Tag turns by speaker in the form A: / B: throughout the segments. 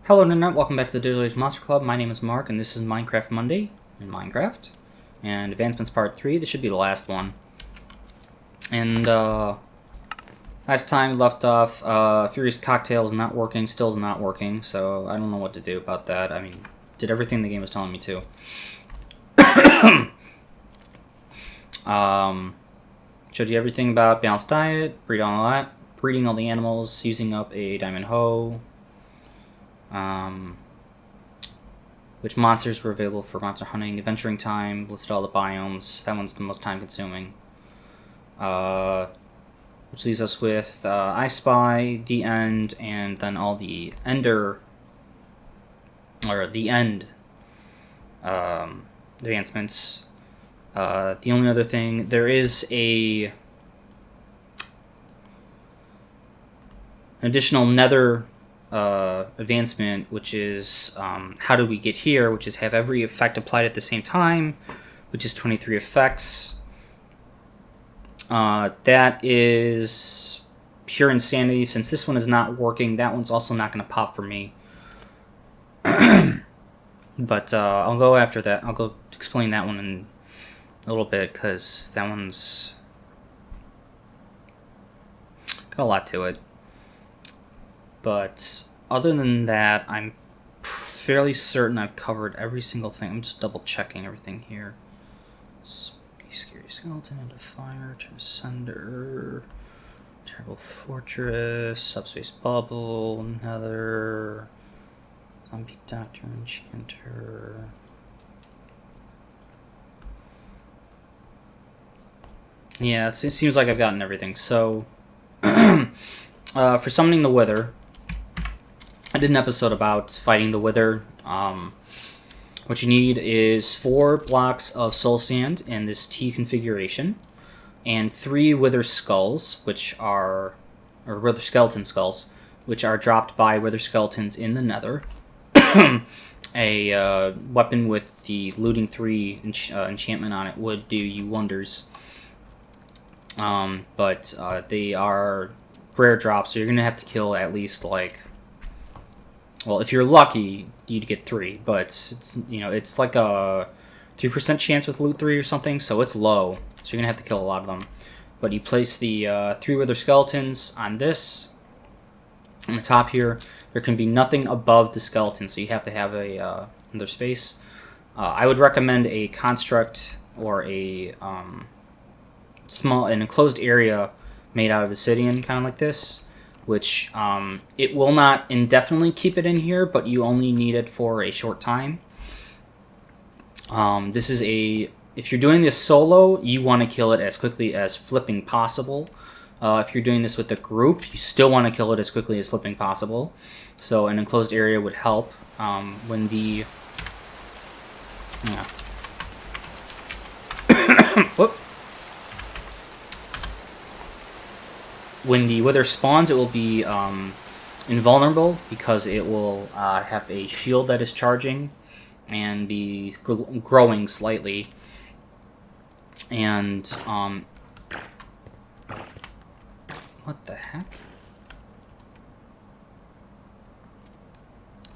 A: Hello Internet, welcome back to the Digital Monster Club. My name is Mark, and this is Minecraft Monday in Minecraft. And Advancements Part 3, this should be the last one. And, last time we left off, Furious Cocktail was not working, still is not working, so I don't know what to do about that. I mean, did everything the game was telling me to. Showed you everything about balanced diet, breeding all the animals, using up a diamond hoe, which monsters were available for monster hunting, adventuring time, listed all the biomes. That one's the most time consuming. Which leaves us with I Spy, The End, and then all the Ender, or the End advancements. The only other thing, there is an additional Nether advancement, which is How Did We Get Here, which is have every effect applied at the same time, which is 23 effects. That is pure insanity. Since this one is not working, that one's also not going to pop for me. But I'll go after that. I'll go explain that one in a little bit, because that one's got a lot to it. But other than that, I'm fairly certain I've covered every single thing. I'm just double checking everything here. Spooky, scary skeleton into fire, Transcender, Terrible Fortress, Subspace Bubble, Nether, Zombie Doctor, Enchanter. Yeah, it seems like I've gotten everything. So, for summoning the Wither, I did an episode about fighting the Wither. What you need is 4 blocks of soul sand in this T configuration, and 3 Wither skulls, or Wither skeleton skulls, which are dropped by Wither skeletons in the Nether. A weapon with the Looting 3 enchantment on it would do you wonders. But they are rare drops, so you're gonna have to kill at least, like, well, if you're lucky, you'd get 3, but it's like a 3% chance with Loot 3 or something, so it's low. So you're gonna have to kill a lot of them. But you place the 3 Wither skeletons on this, on the top here. There can be nothing above the skeleton, so you have to have another space. I would recommend a construct or a an enclosed area made out of obsidian, kind of like this, which it will not indefinitely keep it in here, but you only need it for a short time. This is if you're doing this solo, you want to kill it as quickly as flipping possible. If you're doing this with a group, you still want to kill it as quickly as flipping possible. So an enclosed area would help. When the whoop. When the Wither spawns, it will be invulnerable, because it will have a shield that is charging and be growing slightly. And what the heck?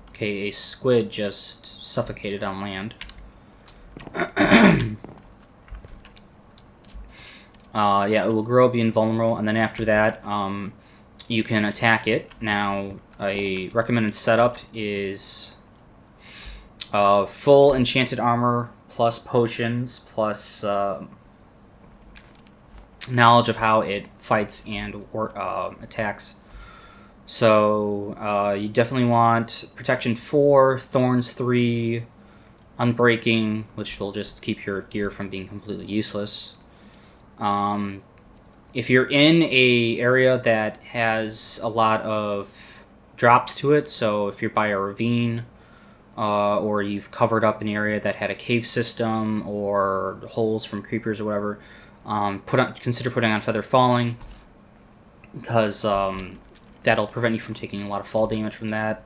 A: Okay, a squid just suffocated on land. Yeah, it will grow, be invulnerable, and then after that, you can attack it. Now, a recommended setup is full enchanted armor, plus potions, plus knowledge of how it fights and attacks. So, you definitely want Protection 4, Thorns 3, Unbreaking, which will just keep your gear from being completely useless. If you're in a area that has a lot of drops to it, so if you're by a ravine, or you've covered up an area that had a cave system or holes from creepers or whatever, consider putting on Feather Falling, because that'll prevent you from taking a lot of fall damage from that.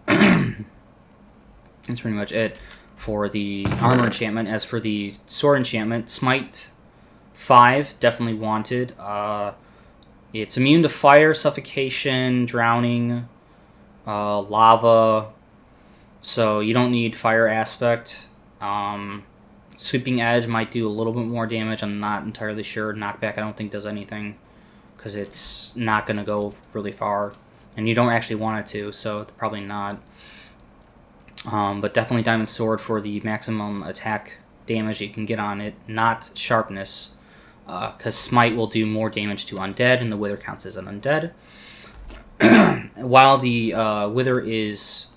A: That's pretty much it for the armor enchantment. As for the sword enchantment, Smite 5, definitely wanted. It's immune to fire, suffocation, drowning, lava, so you don't need fire aspect. Sweeping edge might do a little bit more damage. I'm not entirely sure. Knockback I don't think does anything because it's not going to go really far, and you don't actually want it to, so probably not. But definitely Diamond Sword for the maximum attack damage you can get on it, not sharpness, because Smite will do more damage to undead, and the Wither counts as an undead. While the Wither is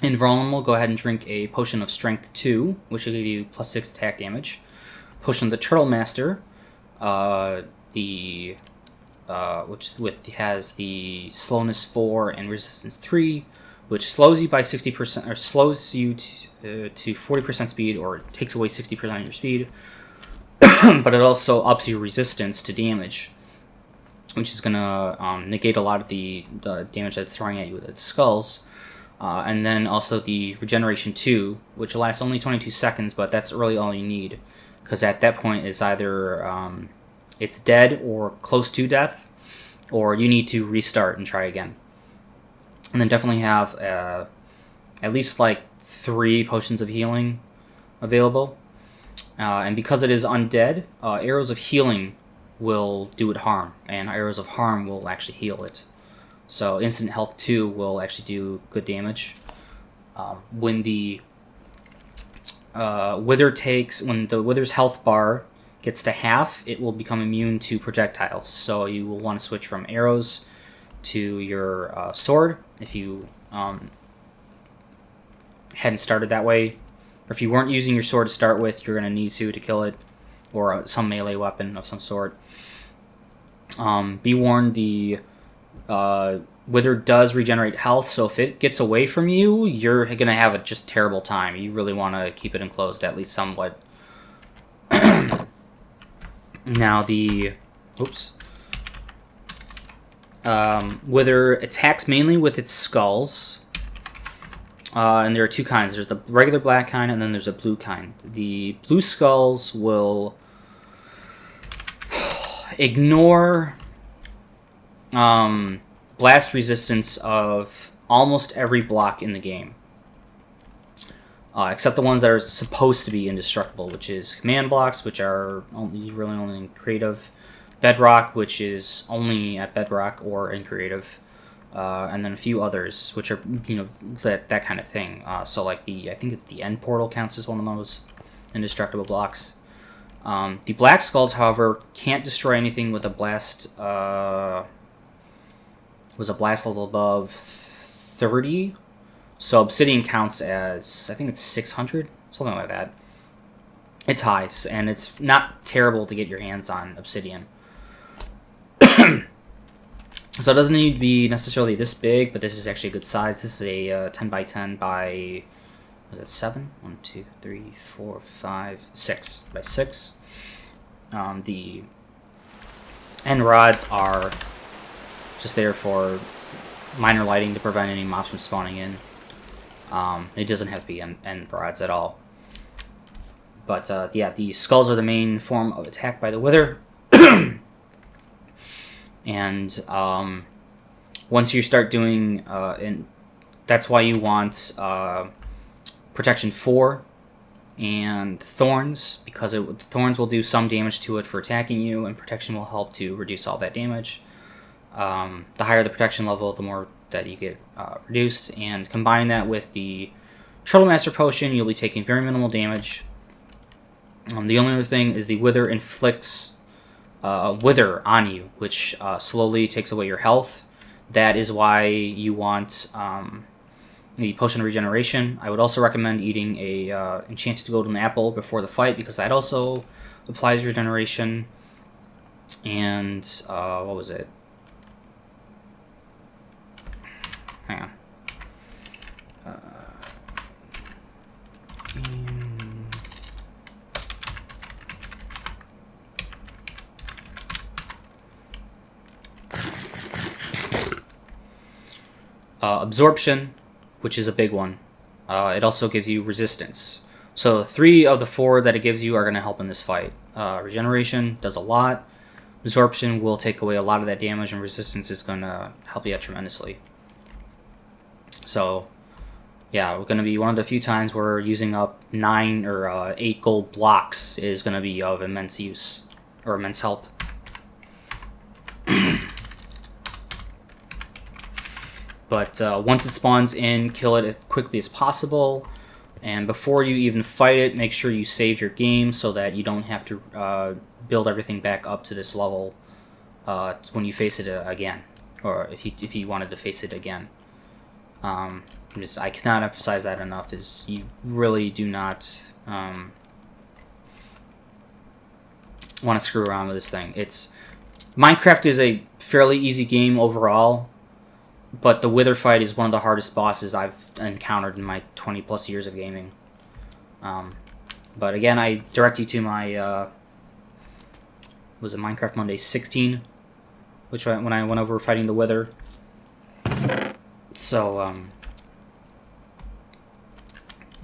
A: invulnerable, go ahead and drink a Potion of Strength 2, which will give you +6 attack damage. Potion of the Turtle Master, which has the Slowness 4 and Resistance 3, which slows you by 60%, or slows you to 40% speed, or takes away 60% of your speed. But it also ups your resistance to damage, which is going to negate a lot of the damage that it's throwing at you with its skulls. And then also the Regeneration 2, which lasts only 22 seconds, but that's really all you need. Because at that point, it's either it's dead or close to death, or you need to restart and try again. And then definitely have at least like 3 potions of healing available. And because it is undead, arrows of healing will do it harm, and arrows of harm will actually heal it. So instant health 2 will actually do good damage. When the Wither's health bar gets to half, it will become immune to projectiles. So you will want to switch from arrows to your sword if you hadn't started that way. Or if you weren't using your sword to start with, you're going to need to kill it, or some melee weapon of some sort. Be warned, the Wither does regenerate health, so if it gets away from you, you're going to have a just terrible time. You really want to keep it enclosed, at least somewhat. Now the... Oops. Wither attacks mainly with its skulls. And there are 2 kinds. There's the regular black kind, and then there's a blue kind. The blue skulls will ignore blast resistance of almost every block in the game. Except the ones that are supposed to be indestructible, which is command blocks, which are really only in creative. Bedrock, which is only at Bedrock or in creative. And then a few others, which are, that kind of thing. So like I think it's the End Portal counts as one of those indestructible blocks. The Black Skulls, however, can't destroy anything with a blast, was a blast level above 30. So Obsidian counts as, I think it's 600, something like that. It's high, and it's not terrible to get your hands on Obsidian. So it doesn't need to be necessarily this big, but this is actually a good size. This is a 10 by 10 by, was it 7? 1, 2, 3, 4, 5, 6 by 6. The end rods are just there for minor lighting to prevent any mobs from spawning in. It doesn't have to be end rods at all. But yeah, the skulls are the main form of attack by the Wither. And once you start doing, and that's why you want Protection 4 and Thorns, because Thorns will do some damage to it for attacking you, and Protection will help to reduce all that damage. The higher the Protection level, the more that you get reduced, and combine that with the Turtle Master Potion, you'll be taking very minimal damage. The only other thing is the Wither inflicts Wither on you, which slowly takes away your health. That is why you want the Potion of Regeneration. I would also recommend eating a Enchanted Golden Apple before the fight, because that also applies regeneration. And what was it? Hang on. Absorption, which is a big one. It also gives you resistance. So 3 of the 4 that it gives you are going to help in this fight. Regeneration does a lot. Absorption will take away a lot of that damage, and resistance is going to help you out tremendously. So, yeah, we're going to be one of the few times where using up 9 or 8 gold blocks is going to be of immense use, or immense help. But once it spawns in, kill it as quickly as possible. And before you even fight it, make sure you save your game so that you don't have to build everything back up to this level when you face it again, or if you wanted to face it again. I cannot emphasize that enough. Is you really do not want to screw around with this thing. Minecraft is a fairly easy game overall. But the Wither fight is one of the hardest bosses I've encountered in my 20 plus years of gaming. But again, I direct you to my, was it Minecraft Monday 16? When I went over fighting the Wither. So,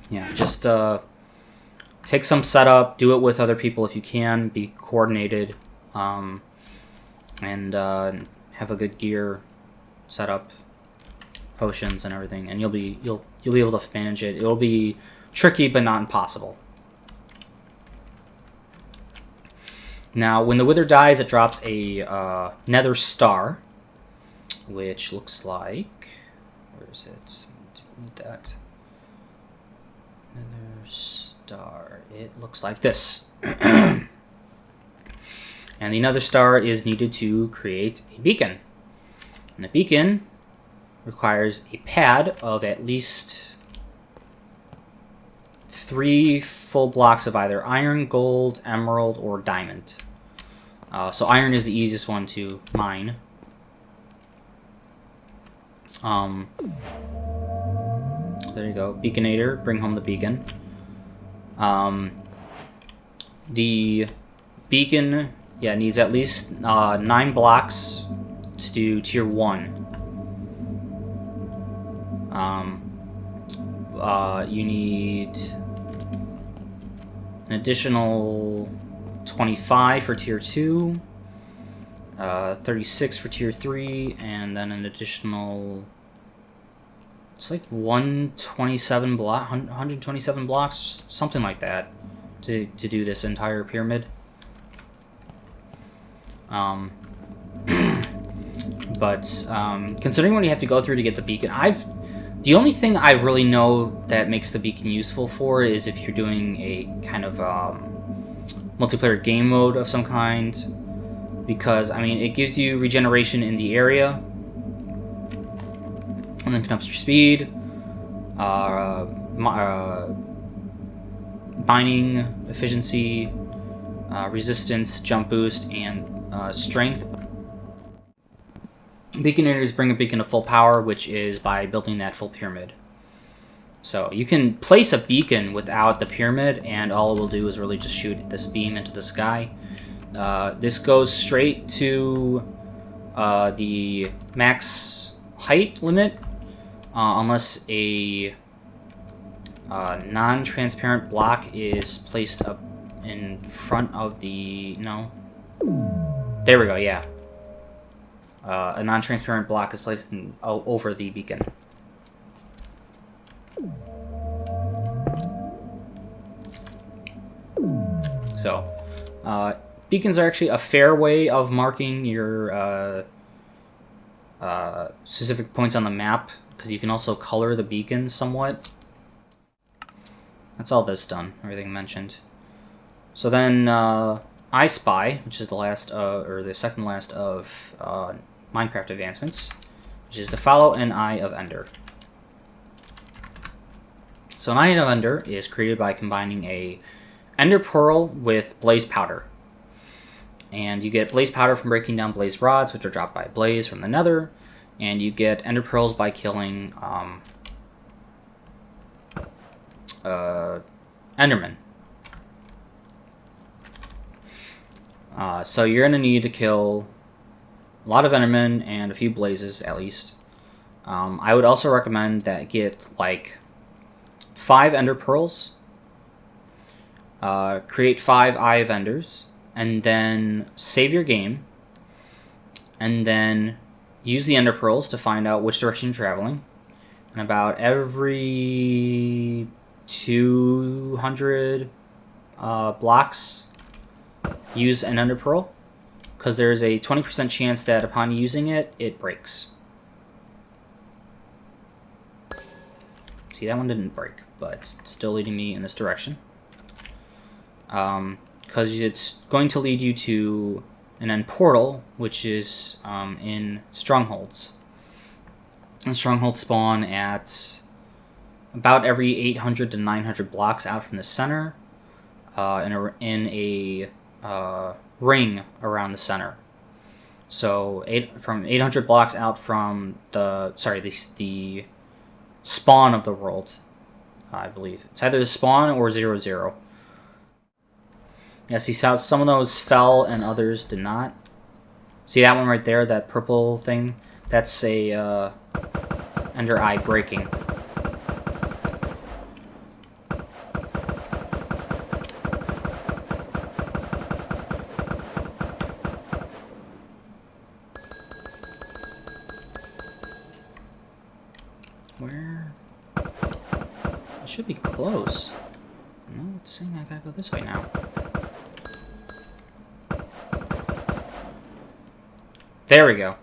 A: yeah, just take some setup, do it with other people if you can, be coordinated, and have a good gear setup, potions and everything, and you'll be able to manage it. It'll be tricky, but not impossible. Now, when the Wither dies, it drops a Nether Star, which looks like, where is it? Need that Nether Star. It looks like this. And the Nether Star is needed to create a beacon. And a beacon requires a pad of at least 3 full blocks of either iron, gold, emerald, or diamond. So iron is the easiest one to mine. There you go. Beaconator, bring home the beacon. The beacon, needs at least 9 blocks to do tier 1. You need an additional 25 for tier 2, 36 for tier 3, and then an additional, it's like 127 blocks, something like that, to do this entire pyramid. But considering what you have to go through to get the beacon, the only thing I really know that makes the beacon useful for is if you're doing a kind of multiplayer game mode of some kind, because I mean it gives you regeneration in the area, and then can up your speed, mining efficiency, resistance, jump boost, and strength. Beaconators bring a beacon to full power, which is by building that full pyramid. So you can place a beacon without the pyramid, and all it will do is really just shoot this beam into the sky. This goes straight to the max height limit, unless a non-transparent block is placed up in front of the... No. There we go, yeah. A non-transparent block is placed over the beacon. So, beacons are actually a fair way of marking your specific points on the map, because you can also color the beacon somewhat. That's all this done, everything mentioned. So then, I Spy, which is the last, or the second last of Minecraft advancements, which is to follow an Eye of Ender. So an Eye of Ender is created by combining a Ender Pearl with Blaze Powder. And you get Blaze Powder from breaking down Blaze Rods, which are dropped by Blaze from the Nether, and you get Ender Pearls by killing Enderman. So you're going to need to kill a lot of Endermen and a few Blazes, at least. I would also recommend that get, like, 5 Ender Pearls. Create 5 Eye of Enders. and then save your game, and then use the Ender Pearls to find out which direction you're traveling. And about every 200 blocks, use an Ender Pearl, because there's a 20% chance that upon using it, it breaks. See, that one didn't break, but it's still leading me in this direction. Because it's going to lead you to an end portal, which is in Strongholds. And Strongholds spawn at about every 800 to 900 blocks out from the center, in a ring around the center. So from 800 blocks out from the spawn of the world, I believe. It's either the spawn or 0-0. Yeah, see how some of those fell and others did not? See that one right there, that purple thing? That's a Ender Eye breaking. Where? It should be close. No, it's saying I gotta go this way now. There we go.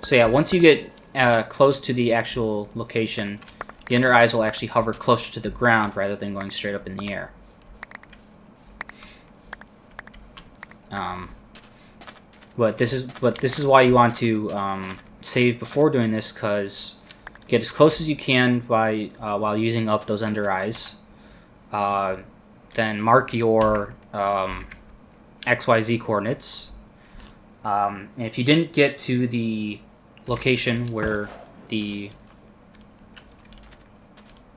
A: So yeah, once you get close to the actual location, the Ender Eyes will actually hover closer to the ground rather than going straight up in the air. But this is why you want to save before doing this, because get as close as you can by while using up those Ender Eyes. Then mark your XYZ coordinates. And if you didn't get to the location where the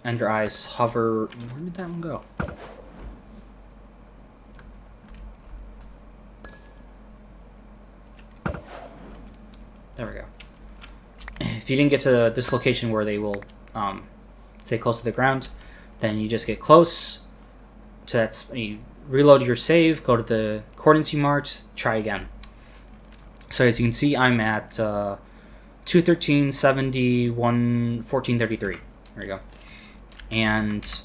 A: Ender Eyes hover, where did that one go? There we go. If you didn't get to this location where they will stay close to the ground, then you just get close to that. You reload your save, go to the coordinates you marked, try again. So as you can see, I'm at 213, 70, 1433. There we go. And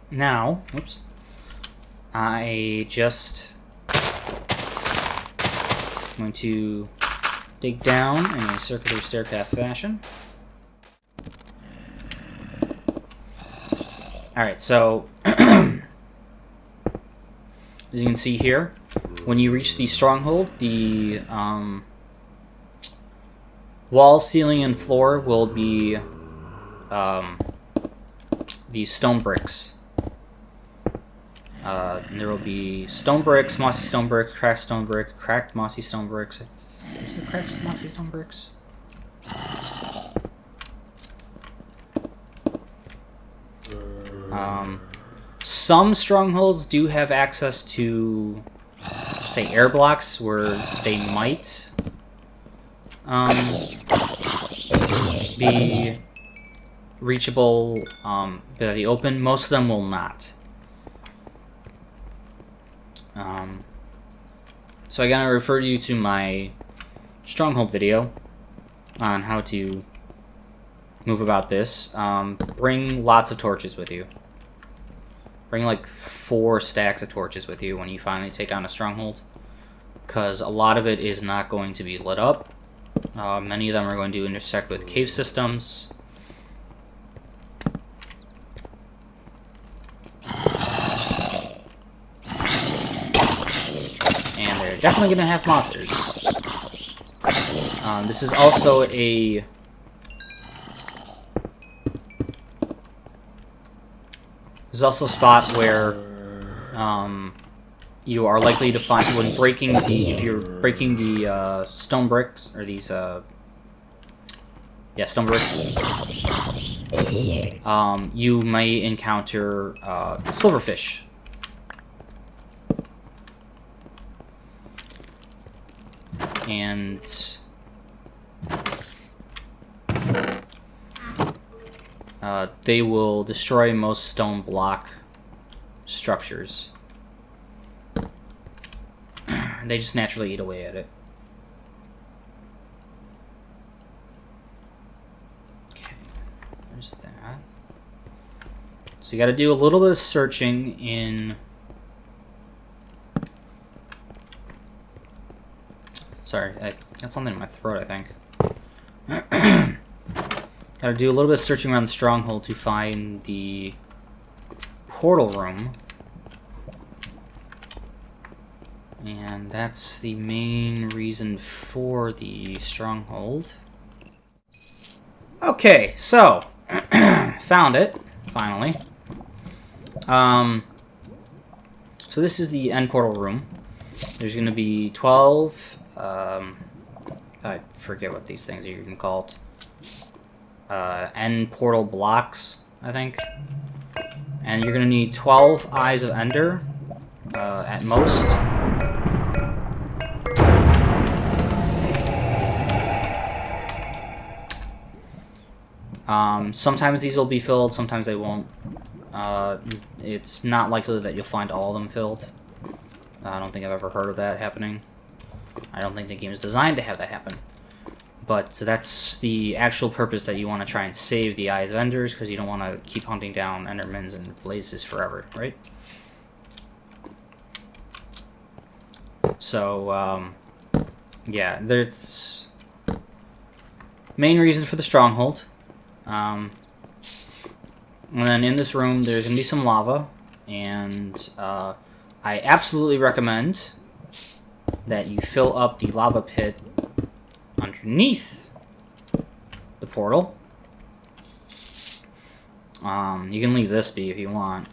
A: now, oops, I just going to dig down in a circular staircase fashion. Alright, so as you can see here, when you reach the stronghold, the wall, ceiling, and floor will be these stone bricks. And there will be stone bricks, mossy stone bricks, cracked mossy stone bricks. Is it cracked mossy stone bricks? Some strongholds do have access to, say, air blocks where they might be reachable by the open. Most of them will not. So I gotta refer you to my stronghold video on how to move about this. Bring lots of torches with you. Bring like 4 stacks of torches with you when you finally take on a stronghold, because a lot of it is not going to be lit up. Many of them are going to intersect with cave systems. And they're definitely going to have monsters. This is also a... There's also a spot where you are likely to find, when breaking the, if you're breaking the stone bricks, or these, stone bricks, you may encounter silverfish. And they will destroy most stone block structures. They just naturally eat away at it. Okay, there's that. So you got to do a little bit of searching in... Sorry, I got something in my throat, I think. Gotta do a little bit of searching around the stronghold to find the portal room. And that's the main reason for the stronghold. Okay, so found it, finally. So this is the end portal room. There's gonna be 12 I forget what these things are even called. End portal blocks, I think. And you're gonna need 12 Eyes of Ender, at most. Sometimes these will be filled, sometimes they won't. It's not likely that you'll find all of them filled. I don't think I've ever heard of that happening. I don't think the game is designed to have that happen. But that's the actual purpose, that you want to try and save the Eyes of Enders, because you don't want to keep hunting down Endermans and Blazes forever, right? So, yeah, there's... main reason for the stronghold. And then in this room, there's going to be some lava, and I absolutely recommend that you fill up the lava pit underneath the portal. You can leave this be if you want,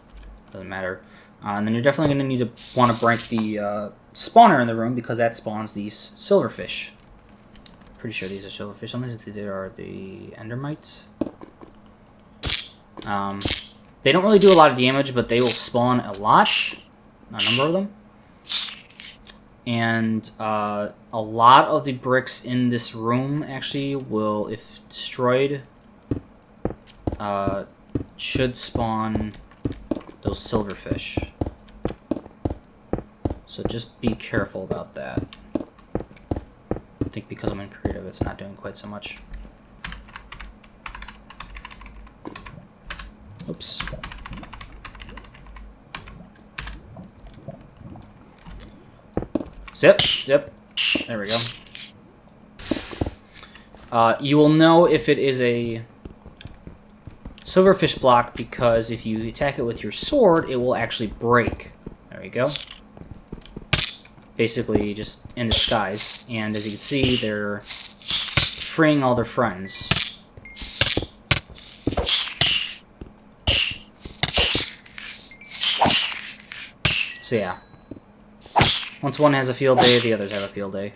A: doesn't matter. And then you're definitely going to need to want to break the spawner in the room, because that spawns these silverfish. Pretty sure these are silverfish, unless they are the endermites. They don't really do a lot of damage, but they will spawn a lot, a number of them. And a lot of the bricks in this room actually will, if destroyed, should spawn those silverfish. So just be careful about that. I think because I'm in creative, it's not doing quite so much. Oops. Zip, zip. There we go. You will know if it is a silverfish block, because if you attack it with your sword, it will actually break. There we go. Basically, just in disguise. And as you can see, they're freeing all their friends. So yeah. Once one has a field day, the others have a field day.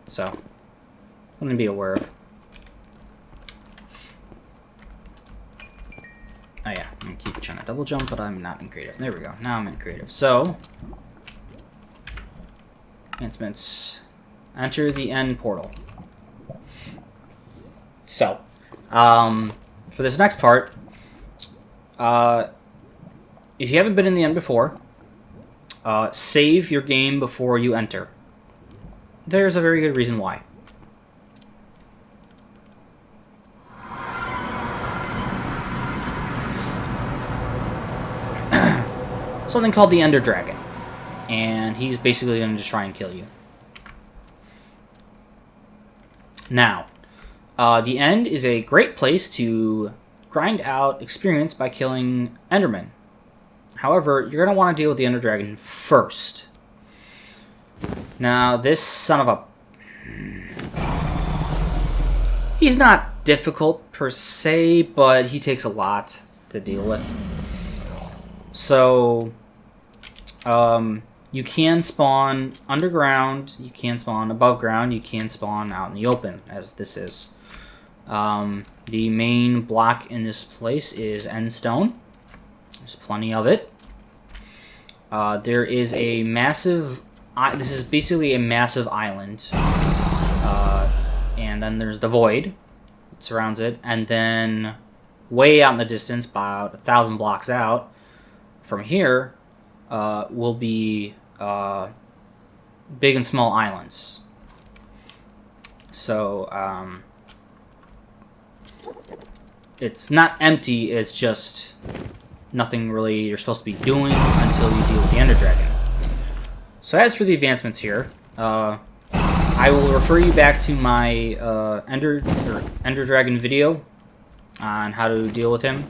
A: So, something to be aware of. Oh yeah, I'm gonna keep trying to double jump, but I'm not in creative. There we go. Now I'm in creative. So, enhancements. Enter the end portal. So, for this next part, if you haven't been in the end before, save your game before you enter. There's a very good reason why. Something called the Ender Dragon. And he's basically going to just try and kill you. Now, the end is a great place to grind out experience by killing Endermen. However, you're going to want to deal with the Ender Dragon first. Now, this son of a... He's not difficult per se, but he takes a lot to deal with. So, you can spawn underground, you can spawn above ground, you can spawn out in the open, as this is. The main block in this place is endstone. There's plenty of it. There is a massive... This is basically a massive island. and then there's the void that surrounds it, and then way out in the distance, about 1,000 blocks out from here, will be big and small islands. So it's not empty, it's just nothing really you're supposed to be doing until you deal with the Ender Dragon. So as for the advancements here, I will refer you back to my Ender Dragon video on how to deal with him.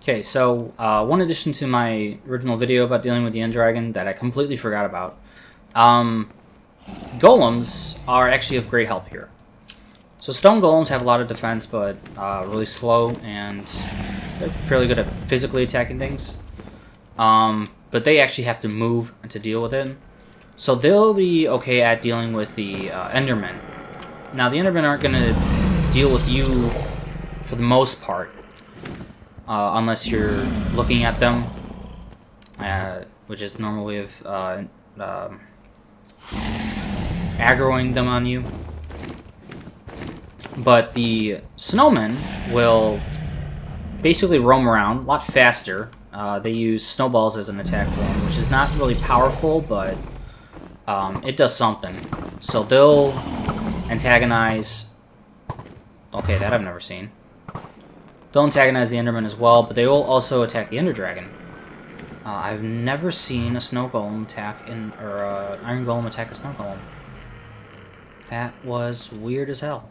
A: Okay, so one addition to my original video about dealing with the Ender Dragon that I completely forgot about. Golems are actually of great help here. So stone golems have a lot of defense, but really slow, and they're fairly good at physically attacking things. But they actually have to move to deal with it. So they'll be okay at dealing with the Endermen. Now the Endermen aren't going to deal with you for the most part, unless you're looking at them, which is normal way of aggroing them on you. But the snowmen will basically roam around a lot faster. They use snowballs as an attack form, which is not really powerful, but it does something. So they'll antagonize... Okay, that I've never seen. They'll antagonize the Enderman as well, but they will also attack the Ender Dragon. I've never seen a snow golem attack or iron golem attack a snow golem. That was weird as hell.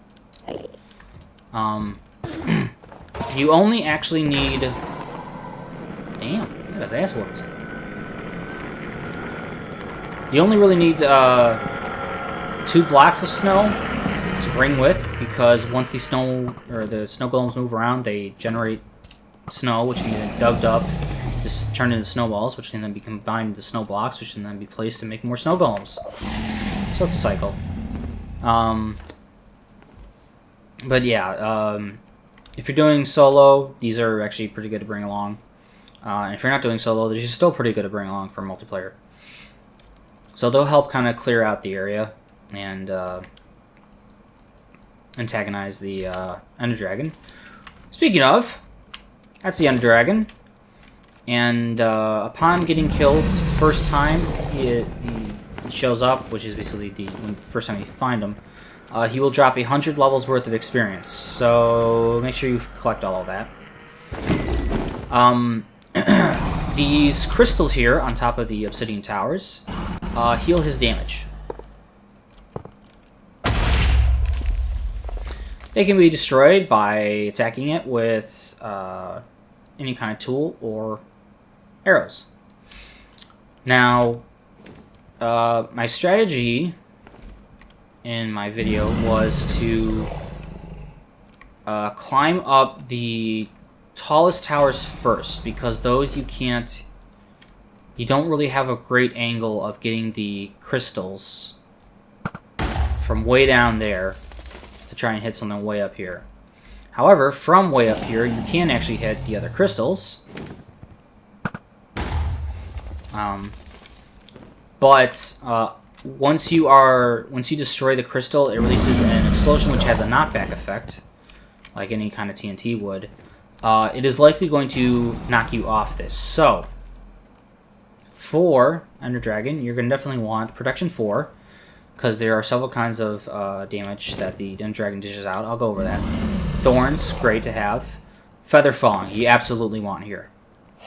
A: You only actually need... Damn, he got his ass whooped. You only really need 2 blocks of snow to bring with, because once the snow golems move around, they generate snow, which can get dug up, just turn into snowballs, which can then be combined into snow blocks, which can then be placed to make more snow golems. So it's a cycle. But yeah, if you're doing solo, these are actually pretty good to bring along. And if you're not doing solo, these are still pretty good to bring along for multiplayer. So they'll help kind of clear out the area and antagonize the Ender Dragon. Speaking of, that's the Ender Dragon. And upon getting killed first time, he shows up, which is basically the first time you find him. He will drop 100 levels worth of experience. So make sure you collect all of that. These crystals here on top of the obsidian towers heal his damage. They can be destroyed by attacking it with any kind of tool or arrows. Now, my strategy in my video was to climb up the tallest towers first, because those you don't really have a great angle of getting the crystals from way down there to try and hit something way up here. However, from way up here, you can actually hit the other crystals. But once you destroy the crystal, it releases an explosion which has a knockback effect, like any kind of TNT would. It is likely going to knock you off this. So, for Ender Dragon, you're going to definitely want Protection 4, because there are several kinds of damage that the Ender Dragon dishes out. I'll go over that. Thorns, great to have. Feather Falling, you absolutely want here.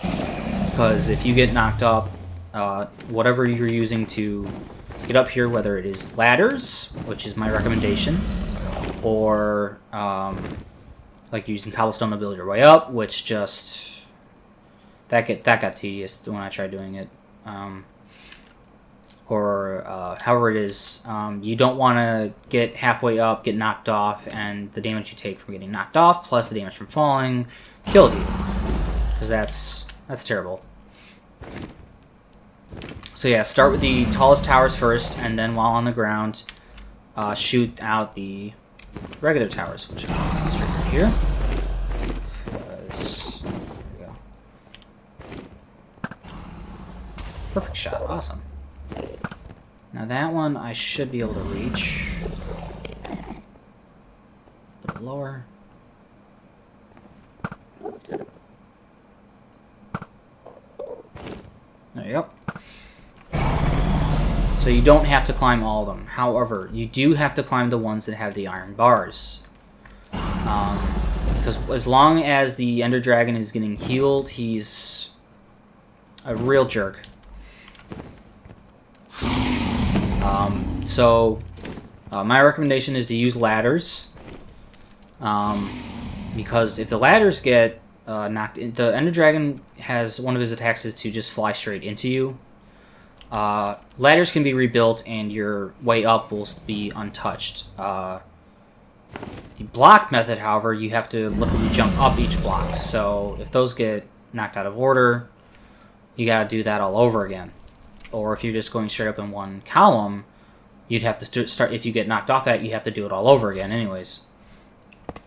A: Because if you get knocked up, whatever you're using to get up here, whether it is ladders, which is my recommendation, or like using cobblestone to build your way up, which just that got tedious when I tried doing it. Or however it is, you don't want to get halfway up, get knocked off, and the damage you take from getting knocked off plus the damage from falling kills you, because that's terrible. So yeah, start with the tallest towers first, and then while on the ground, shoot out the regular towers, which are straight right here. There we go. Perfect shot, awesome. Now that one I should be able to reach. bit lower. There you go. So you don't have to climb all of them. However, you do have to climb the ones that have the iron bars. Because as long as the Ender Dragon is getting healed, he's a real jerk. My recommendation is to use ladders. Because if the ladders get knocked in, the Ender Dragon has one of his attacks is to just fly straight into you. Ladders can be rebuilt and your way up will be untouched. The block method, however, you have to literally jump up each block. So if those get knocked out of order, you gotta do that all over again. Or if you're just going straight up in one column, you'd have to start, if you get knocked off that, you have to do it all over again anyways.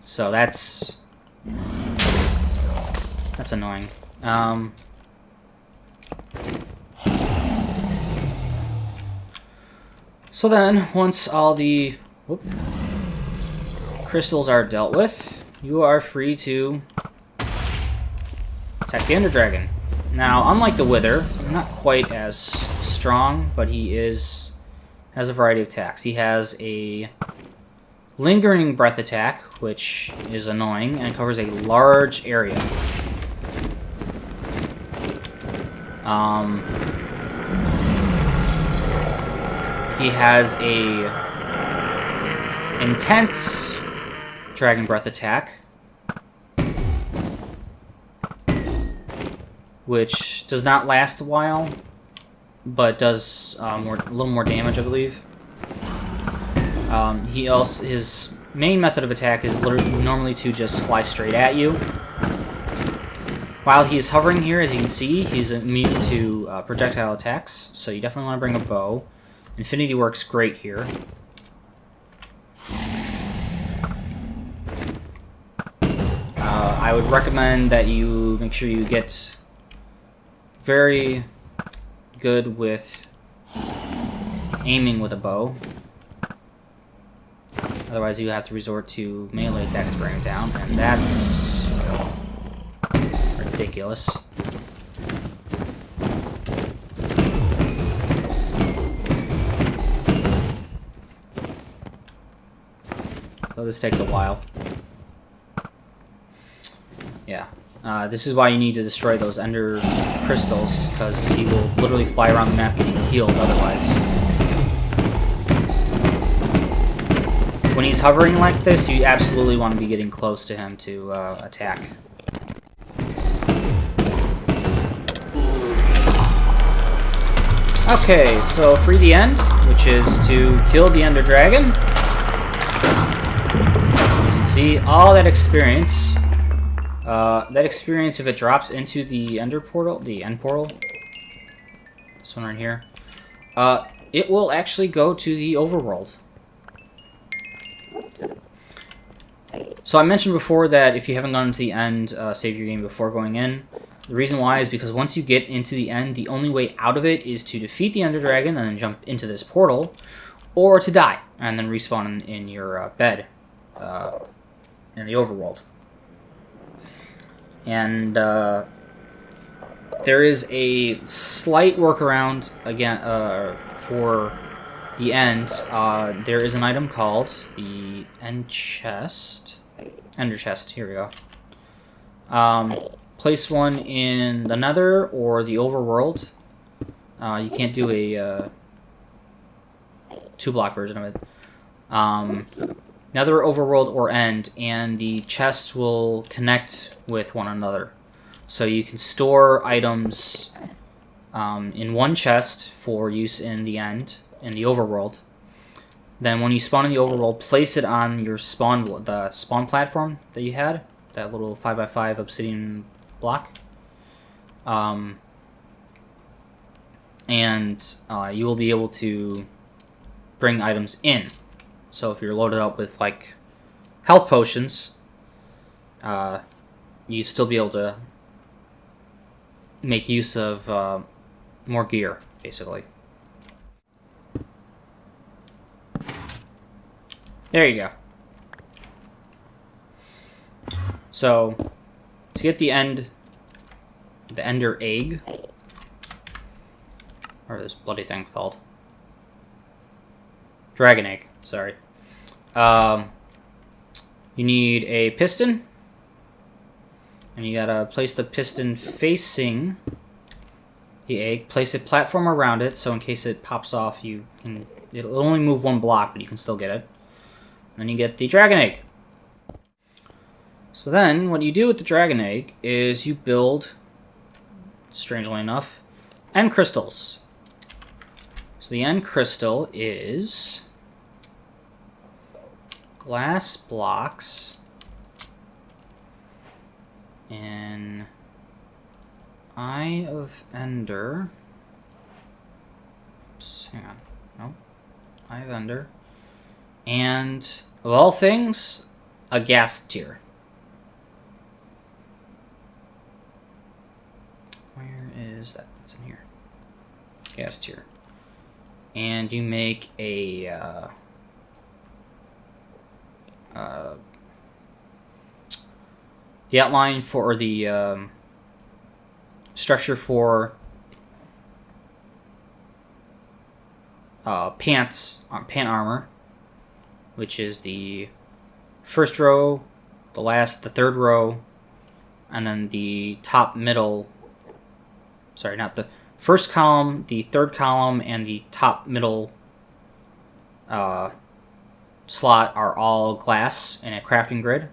A: So that's annoying. So then, once all the crystals are dealt with, you are free to attack the Ender Dragon. Now, unlike the Wither, not quite as strong, but he has a variety of attacks. He has a Lingering Breath attack, which is annoying and covers a large area. He has a Intense Dragon Breath attack, which does not last a while, but does a little more damage, I believe. His main method of attack is normally to just fly straight at you. While he's hovering here, as you can see, he's immune to projectile attacks, so you definitely want to bring a bow. Infinity works great here. I would recommend that you make sure you get very good with aiming with a bow. Otherwise, you have to resort to melee attacks to bring it down, and that's ridiculous. So this takes a while. Yeah. This is why you need to destroy those Ender crystals, because he will literally fly around the map getting healed otherwise. When he's hovering like this, you absolutely want to be getting close to him to attack. Okay, so free the end, which is to kill the Ender Dragon. As you can see, all that experience, if it drops into the Ender Portal, the End Portal, this one right here, it will actually go to the Overworld. So I mentioned before that if you haven't gone to the end, save your game before going in. The reason why is because once you get into the end, the only way out of it is to defeat the Ender Dragon and then jump into this portal, or to die and then respawn in your bed in the Overworld. And there is a slight workaround again for the end. There is an item called the Ender Chest. Here we go. Place one in the Nether or the Overworld. You can't do a 2-block version of it. Nether, Overworld, or End, and the chests will connect with one another. So you can store items in one chest for use in the End, in the Overworld. Then when you spawn in the Overworld, place it on your spawn platform that you had, that little 5x5 obsidian block. You will be able to bring items in. So if you're loaded up with like health potions, you'd still be able to make use of more gear, basically. There you go. So to get the ender egg, or this bloody thing's called dragon egg. Sorry. You need a piston, and you gotta place the piston facing the egg. Place a platform around it, so in case it pops off, it'll only move one block, but you can still get it. And then you get the dragon egg. So then, what you do with the dragon egg is you build, strangely enough, end crystals. So the end crystal is glass blocks in Eye of Ender. Oops, hang on. No. Eye of Ender. And, of all things, a gas tier. Where is that? That's in here. Gas tier. And you make a the outline for, or the structure for pant armor, which is the first row, the third row, and then the top middle. Sorry, not the first column, the third column, and the top middle slot are all glass in a crafting grid.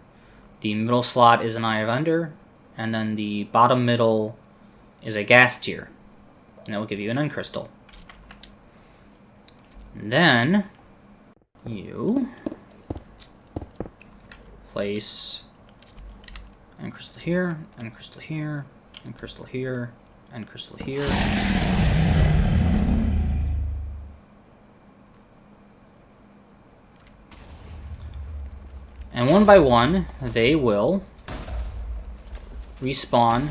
A: The middle slot is an Eye of Ender, and then the bottom middle is a gas tier, and that will give you an end crystal. And then you place end crystal here, end crystal here, end crystal here, end crystal here. And one by one, they will respawn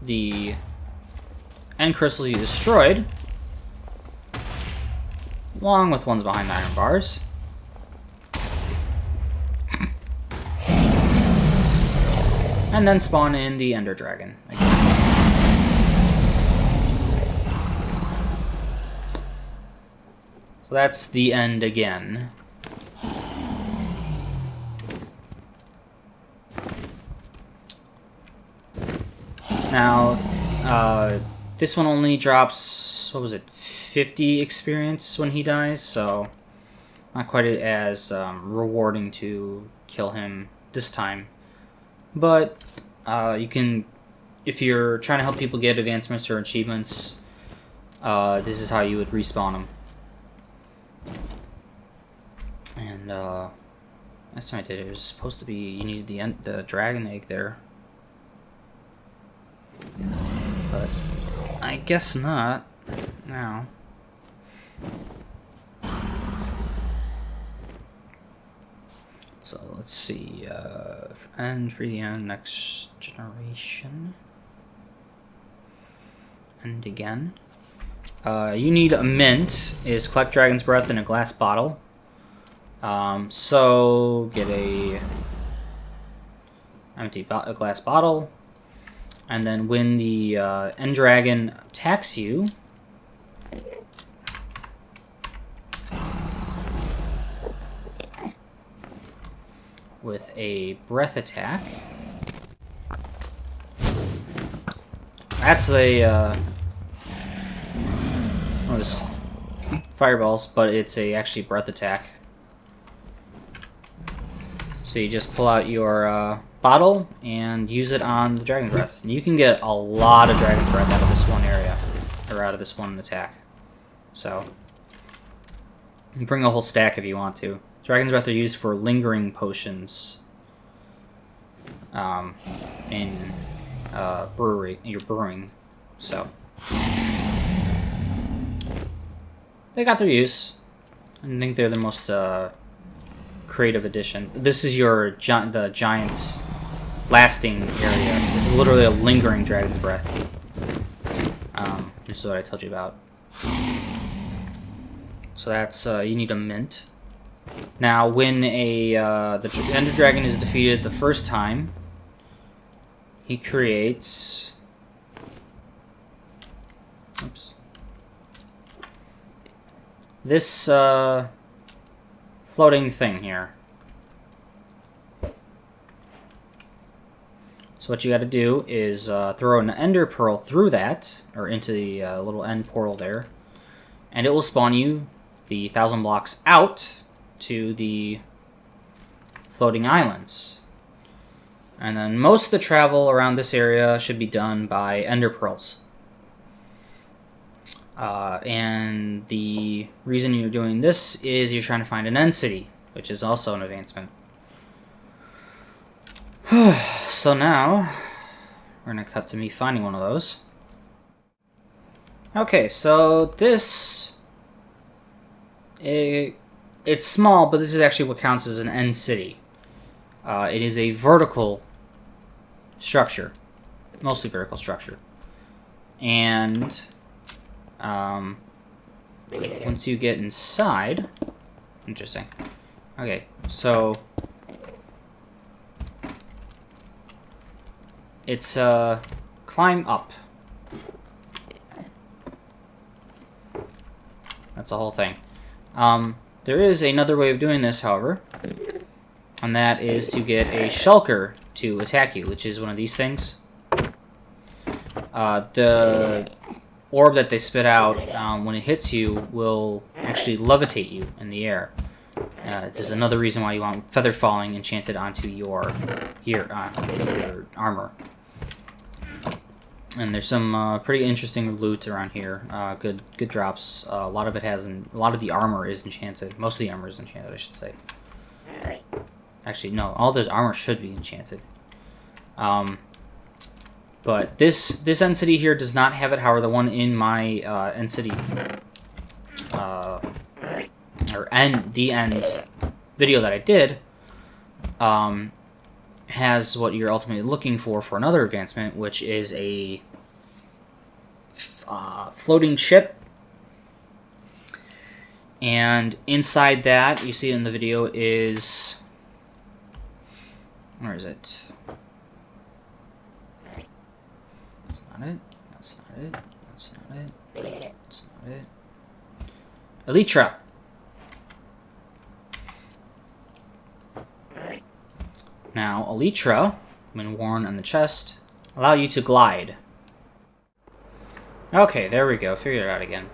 A: the end crystals you destroyed, along with ones behind the iron bars. And then spawn in the Ender Dragon again. So that's the end again. Now, this one only drops, what was it, 50 experience when he dies, so not quite as rewarding to kill him this time. But you can, if you're trying to help people get advancements or achievements, this is how you would respawn them. And last time I did it was supposed to be, you needed the dragon egg there. But I guess not now. So let's see, and for the end, next generation. And again. You need a mint, is collect dragon's breath in a glass bottle. So get a glass bottle, and then when the end dragon attacks you, with a breath attack. That's a one of those fireballs, but it's actually breath attack. So you just pull out your bottle and use it on the dragon breath. And you can get a lot of dragon's breath out of this one area, or out of this one attack. So you can bring a whole stack if you want to. Dragon's breath are used for lingering potions in brewing. So they got their use. I think they're the most creative addition. This is the giant's lasting area. This is literally a lingering dragon's breath. This is what I told you about. So that's you need a mint. Now, when the Ender Dragon is defeated the first time, he creates... Oops. This floating thing here. So what you got to do is throw an Ender Pearl through that, or into the little end portal there, and it will spawn you the 1,000 blocks out to the floating islands. And then most of the travel around this area should be done by Ender Pearls. And the reason you're doing this is you're trying to find an End City, which is also an advancement. So now, we're going to cut to me finding one of those. Okay, so this... It's small, but this is actually what counts as an End City. It is a vertical structure. Mostly vertical structure. And... once you get inside... Interesting. Okay, so... It's climb up. That's the whole thing. There is another way of doing this, however, and that is to get a shulker to attack you, which is one of these things. The orb that they spit out, when it hits you, will actually levitate you in the air. This is another reason why you want feather falling enchanted onto your gear, your armor. And there's some pretty interesting loot around here. Good drops. A lot of the armor is enchanted. Most of the armor is enchanted, I should say. Actually, no. All the armor should be enchanted. But this End City here does not have it. However, the one in my End City, the end video that I did, has what you're ultimately looking for another advancement, which is a floating ship. And inside that, you see in the video, is... Where is it? That's not it. That's not it. That's not it. That's not it. Elytra. Now, Elytra, when worn on the chest, allow you to glide. Okay, there we go. Figured it out again.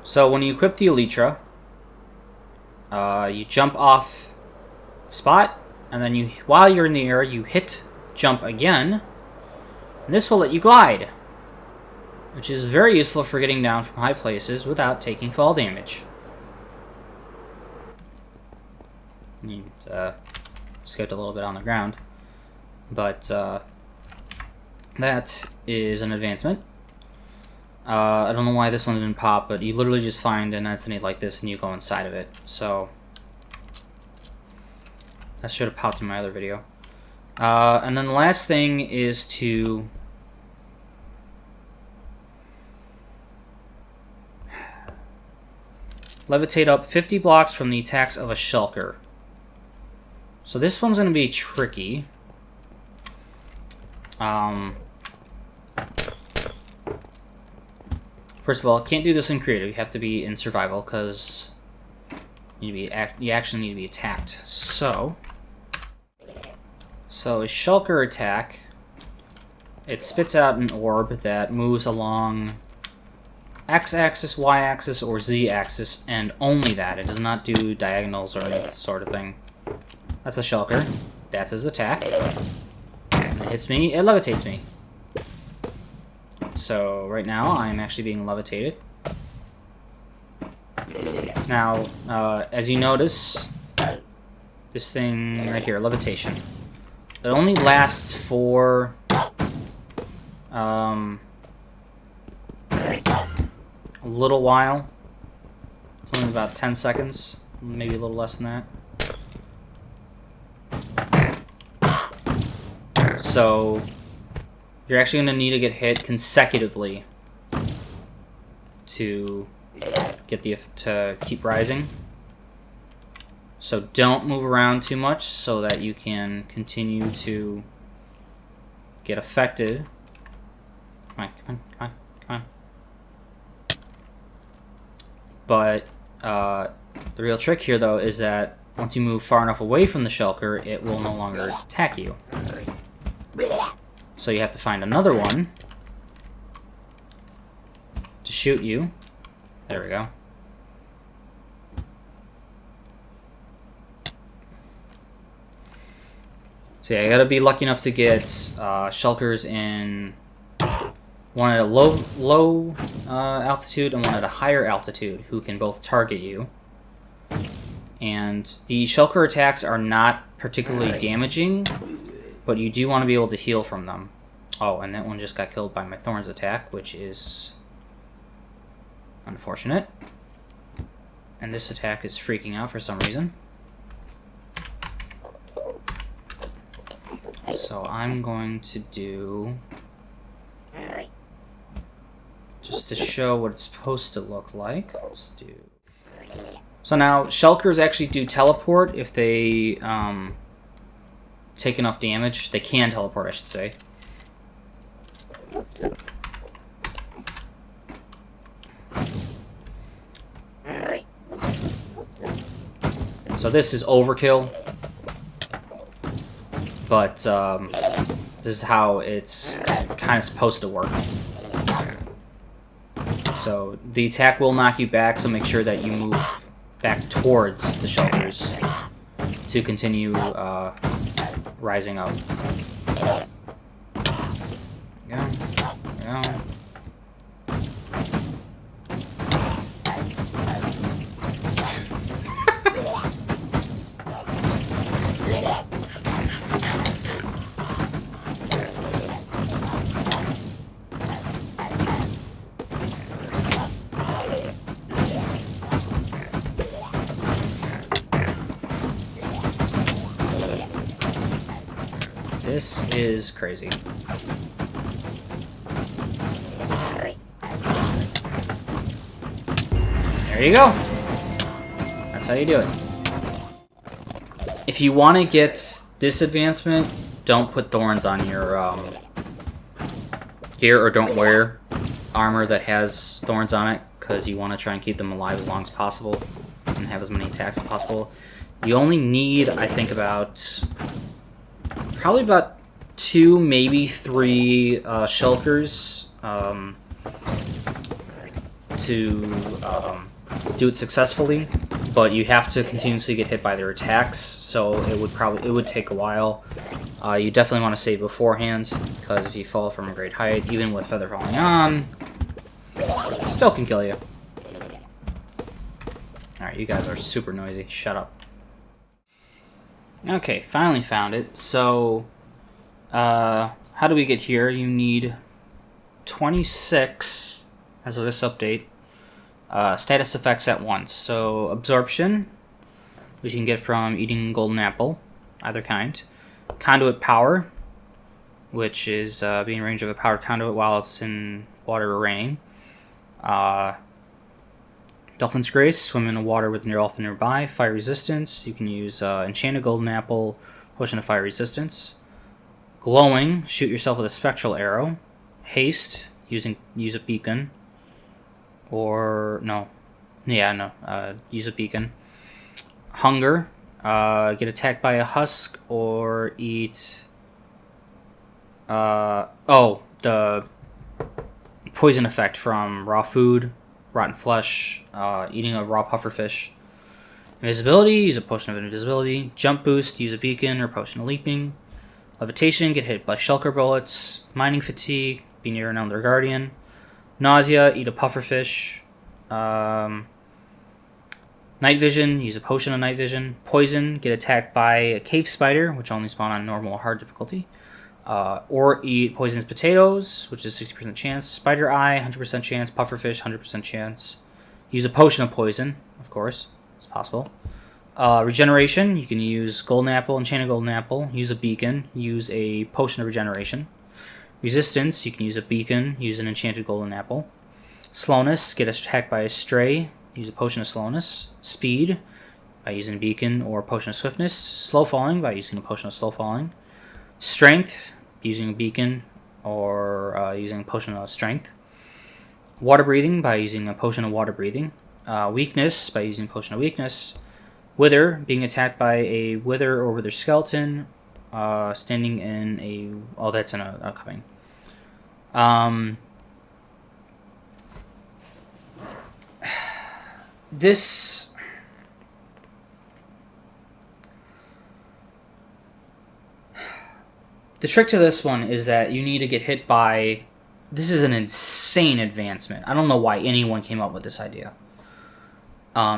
A: So when you equip the Elytra, you jump off spot, and then while you're in the air, you hit jump again, and this will let you glide, which is very useful for getting down from high places without taking fall damage. You skipped a little bit on the ground, but that is an advancement. I don't know why this one didn't pop, but you literally just find an End City like this and you go inside of it. So that should have popped in my other video. And then the last thing is to levitate up 50 blocks from the attacks of a shulker. So this one's going to be tricky. First of all, can't do this in creative. You have to be in survival because you actually need to be attacked. So a shulker attack, it spits out an orb that moves along X-axis, Y-axis, or Z-axis, and only that. It does not do diagonals or any sort of thing. That's a shulker. That's his attack. When it hits me, it levitates me. So right now, I'm actually being levitated. Now, as you notice, this thing right here, levitation, it only lasts for a little while. It's only about 10 seconds, maybe a little less than that. So you're actually going to need to get hit consecutively to get to keep rising. So don't move around too much so that you can continue to get affected. Come on, come on, come on, come on. But the real trick here, though, is that once you move far enough away from the shulker, it will no longer attack you. So you have to find another one to shoot you. There we go. So yeah, you gotta be lucky enough to get shulkers in one at a low altitude and one at a higher altitude who can both target you. And the shulker attacks are not particularly damaging, but you do want to be able to heal from them. Oh, and that one just got killed by my Thorns attack, which is unfortunate. And this attack is freaking out for some reason. So I'm going to do, just to show what it's supposed to look like, let's do. So now shulkers actually do teleport if they take enough damage. They can teleport, I should say. So this is overkill. But this is how it's kind of supposed to work. So the attack will knock you back, so make sure that you move back towards the shulkers to continue rising up. There we go. There we go. This is crazy. There you go. That's how you do it. If you want to get this advancement, don't put thorns on your gear, or don't wear armor that has thorns on it, because you want to try and keep them alive as long as possible and have as many attacks as possible. You only need, I think, probably about 2, maybe 3 shulkers to do it successfully, but you have to continuously get hit by their attacks, so it would take a while. You definitely want to save beforehand, because if you fall from a great height, even with Feather Falling On, it still can kill you. Alright, you guys are super noisy. Shut up. Okay, finally found it. So, how do we get here? You need 26, as of this update, status effects at once. So, absorption, which you can get from eating golden apple, either kind. Conduit power, which is being in range of a powered conduit while it's in water or raining. Dolphin's Grace, swim in the water with a dolphin nearby. Fire resistance, you can use Enchanted Golden Apple, Potion of Fire Resistance. Glowing, shoot yourself with a spectral arrow. Haste, use a beacon. Use a beacon. Hunger, get attacked by a husk or eat... the poison effect from raw food, rotten flesh, eating a raw pufferfish. Invisibility, use a potion of invisibility. Jump boost, use a beacon or potion of leaping. Levitation, get hit by shulker bullets. Mining fatigue, be near another guardian. Nausea, eat a pufferfish. Night vision, use a potion of night vision. Poison, get attacked by a cave spider, which only spawn on normal or hard difficulty. Or eat poisonous potatoes, which is 60% chance. Spider eye, 100% chance. Pufferfish, 100% chance. Use a potion of poison, of course. It's possible. Regeneration, you can use golden apple, enchanted golden apple. Use a beacon. Use a potion of regeneration. Resistance, you can use a beacon. Use an enchanted golden apple. Slowness, get attacked by a stray. Use a potion of slowness. Speed, by using a beacon or potion of swiftness. Slow falling by using a potion of slow falling. Strength, using a beacon or using a potion of strength. Water breathing by using a potion of water breathing. Weakness by using a potion of weakness. Wither, being attacked by a wither or wither skeleton. Standing in a... Oh, that's in a upcoming. This... The trick to this one is that you need to get hit by... This is an insane advancement. I don't know why anyone came up with this idea.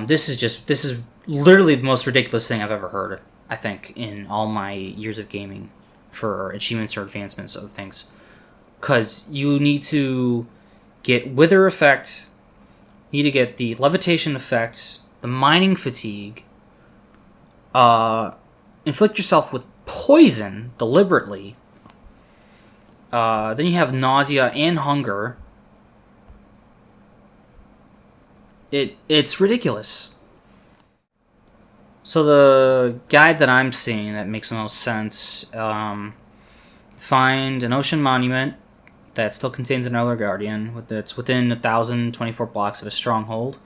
A: This is literally the most ridiculous thing I've ever heard, I think, in all my years of gaming for achievements or advancements of things. Because you need to get Wither effect, you need to get the levitation effect, the mining fatigue, inflict yourself with poison deliberately. Then you have nausea and hunger. It's ridiculous. So the guide that I'm seeing that makes the most sense, find an ocean monument that still contains an Elder Guardian that's within 1,024 blocks of a stronghold.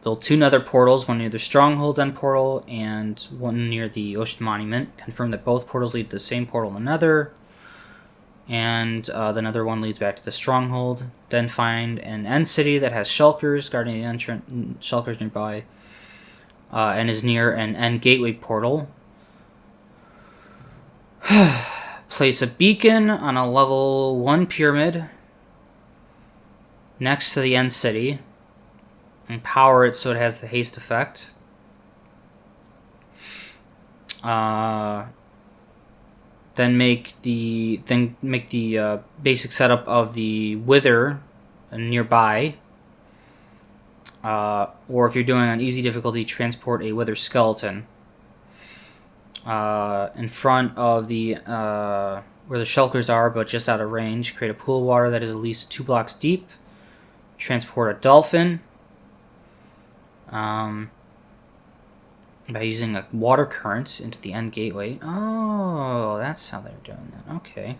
A: Build 2 nether portals, one near the stronghold end portal and one near the ocean monument. Confirm that both portals lead to the same portal in the nether. And the nether one leads back to the stronghold. Then find an end city that has shulkers guarding the entrance, shulkers nearby, and is near an end gateway portal. Place a beacon on a level 1 pyramid next to the end city and power it so it has the haste effect. Then make the basic setup of the Wither nearby. Or if you're doing on easy difficulty, transport a Wither skeleton in front of the where the shulkers are, but just out of range. Create a pool of water that is at least 2 blocks deep. Transport a dolphin by using a water current into the end gateway. Oh, that's how they're doing that. Okay.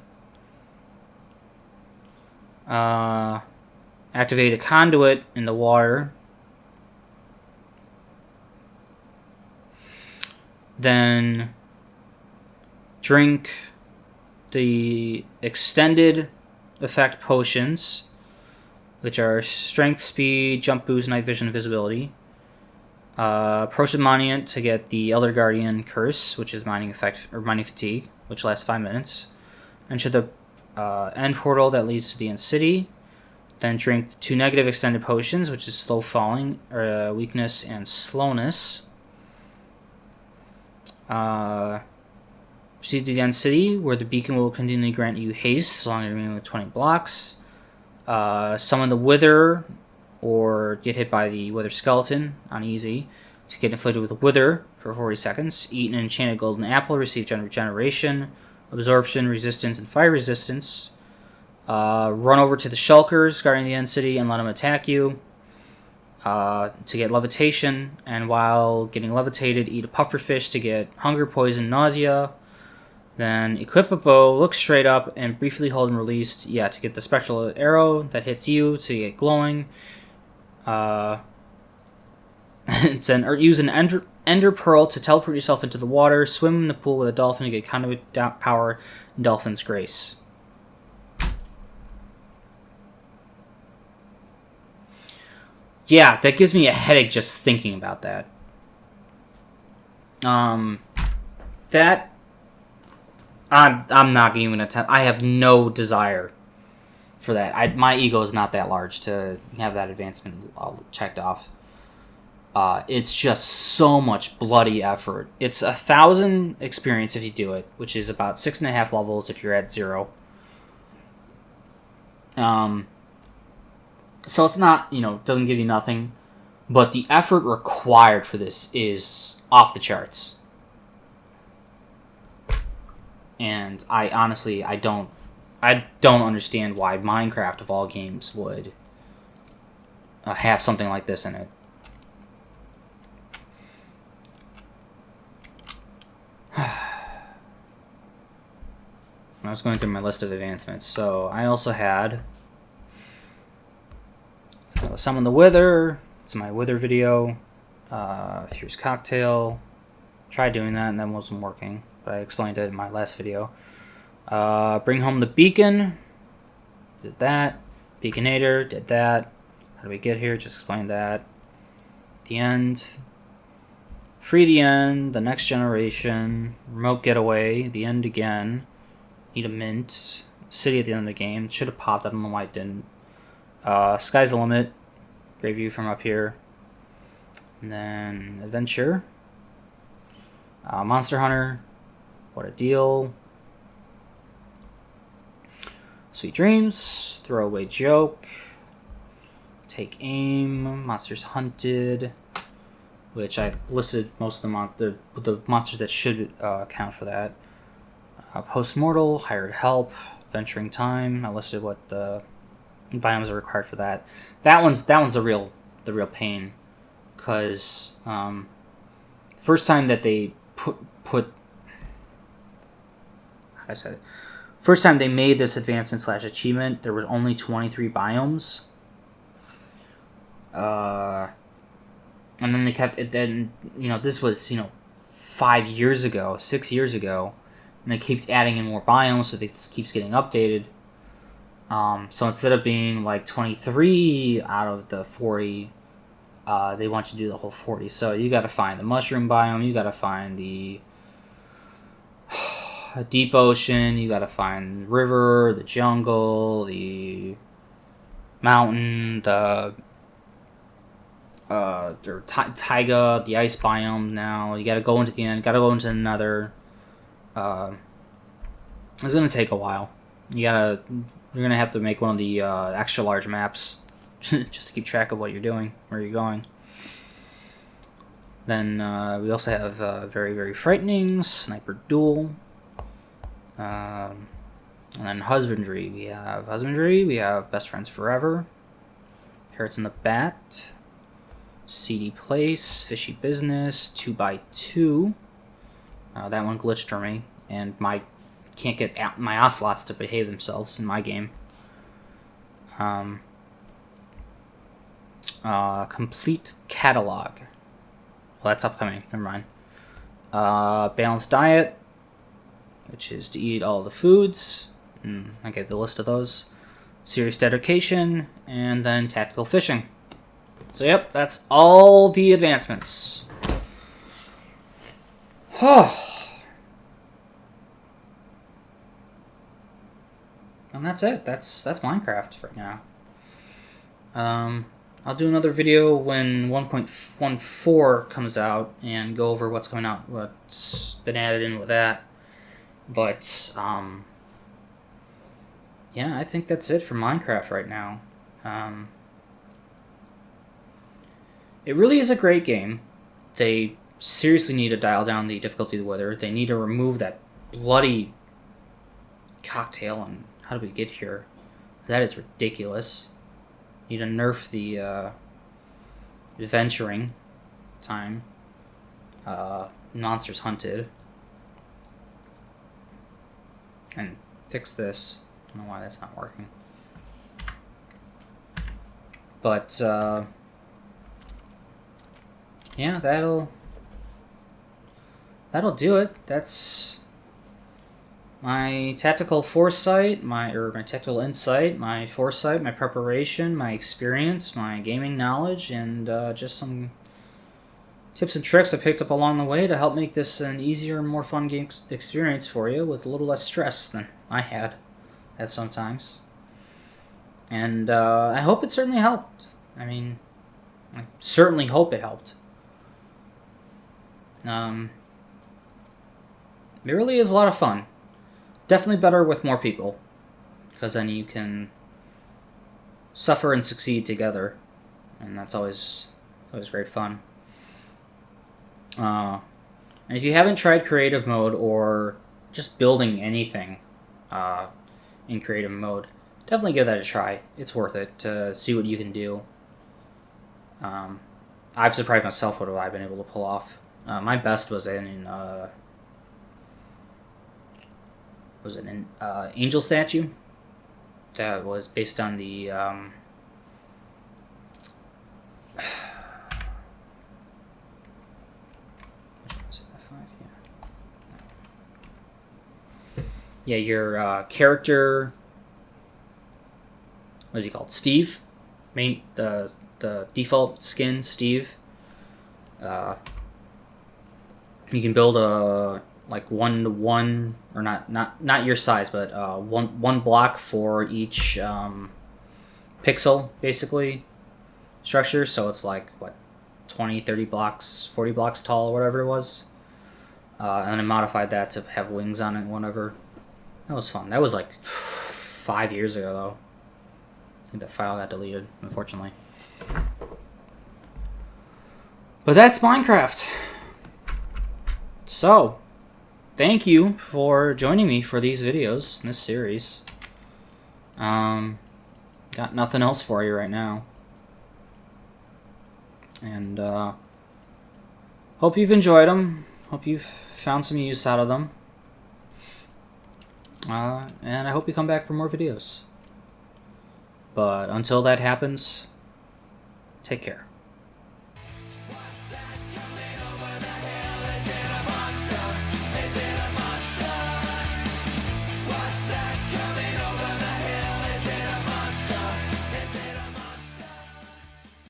A: Activate a conduit in the water. Then drink the extended effect potions, which are strength, speed, jump boost, night vision, invisibility. Potion monument to get the Elder Guardian curse, which is mining effect or mining fatigue, which lasts 5 minutes. Enter the end portal that leads to the end city. Then drink 2 negative extended potions, which is slow falling, weakness, and slowness. Proceed to the end city, where the beacon will continually grant you haste, as long as you remain with 20 blocks. Summon the Wither, or get hit by the Wither skeleton on easy to get inflicted with a Wither for 40 seconds. Eat an enchanted golden apple, receive regeneration, absorption, resistance, and fire resistance. Run over to the shulkers guarding the end city and let them attack you to get levitation, and while getting levitated, eat a pufferfish to get hunger, poison, nausea. Then equip a bow, look straight up, and briefly hold and release to get the spectral arrow that hits you to get glowing. Then or use an ender pearl to teleport yourself into the water. Swim in the pool with a dolphin to get conduit power and dolphin's grace. Yeah, that gives me a headache just thinking about that. That I'm not even gonna attempt. I have no desire for that. My ego is not that large to have that advancement checked off. It's just so much bloody effort. It's 1,000 experience if you do it, which is about 6.5 levels if you're at 0. So it's not, doesn't give you nothing, but the effort required for this is off the charts. And I honestly, I don't understand why Minecraft of all games would have something like this in it. I was going through my list of advancements. So I also had Summon the Wither. It's my Wither video. Fierce Cocktail. Tried doing that and that wasn't working, but I explained it in my last video. Bring Home the Beacon. Did that. Beaconator. Did that. How do we get here? Just explained that. The End. Free the End. The Next Generation. Remote Getaway. The End again. Need a Mint. City at the end of the game. Should have popped. I don't know why it didn't. Sky's the Limit. Great view from up here. And then Adventure. Monster Hunter. What a Deal. Sweet Dreams. Throwaway Joke. Take Aim. Monsters Hunted. Which I listed most of the monsters that should count for that. Post-Mortal. Hired Help. Venturing Time. I listed what the biomes are required for that. That one's the real pain, because first time that they first time they made this advancement / achievement, there was only 23 biomes. And then they kept it. Then this was 5 years ago, 6 years ago, and they keep adding in more biomes, so it keeps getting updated. So instead of being like 23 out of the 40, they want you to do the whole 40. So you got to find the mushroom biome, you got to find the deep ocean, you got to find river, the jungle, the mountain, the taiga, the ice biome. Now you got to go into the end, got to go into another. It's gonna take a while. You're gonna have to make one of the extra large maps just to keep track of what you're doing, where you're going. Then we also have Very, Very Frightening, Sniper Duel, and then Husbandry. We have Best Friends Forever, Parrots in the Bat, Seedy Place, Fishy Business, 2x2. That one glitched for me, and can't get my ocelots to behave themselves in my game. Complete Catalog. Well, that's upcoming. Never mind. Balanced Diet, which is to eat all the foods. I gave the list of those. Serious Dedication, and then Tactical Fishing. So yep, that's all the advancements. And that's it. That's Minecraft right now. I'll do another video when 1.14 comes out and go over what's coming out, what's been added in with that. But yeah, I think that's it for Minecraft right now. It really is a great game. They seriously need to dial down the difficulty of the weather. They need to remove that bloody cocktail. And how did we get here? That is ridiculous. Need to nerf the venturing time. Monsters Hunted. And fix this. I don't know why that's not working. But yeah, that'll do it. That's my tactical foresight, my tactical insight, my foresight, my preparation, my experience, my gaming knowledge, and just some tips and tricks I picked up along the way to help make this an easier and more fun game experience for you with a little less stress than I had at sometimes. And I hope it certainly helped. I mean, I certainly hope it helped. It really is a lot of fun. Definitely better with more people, because then you can suffer and succeed together, and that's always great fun. And if you haven't tried creative mode or just building anything in creative mode, definitely give that a try. It's worth it to see what you can do. I've surprised myself what I've been able to pull off. My best was in was it an angel statue that was based on the yeah, your character, what is he called? Steve, the default skin, Steve. You can build a like 1-to-1, or not your size, but one block for each pixel, basically, structure. So it's like what, 20, 30 blocks, 40 blocks tall, or whatever it was. And then I modified that to have wings on it, whatever. That was fun. That was like 5 years ago, though. I think that file got deleted, unfortunately. But that's Minecraft. So, thank you for joining me for these videos in this series. Got nothing else for you right now. And hope you've enjoyed them. Hope you've found some use out of them. And I hope you come back for more videos. But until that happens, take care.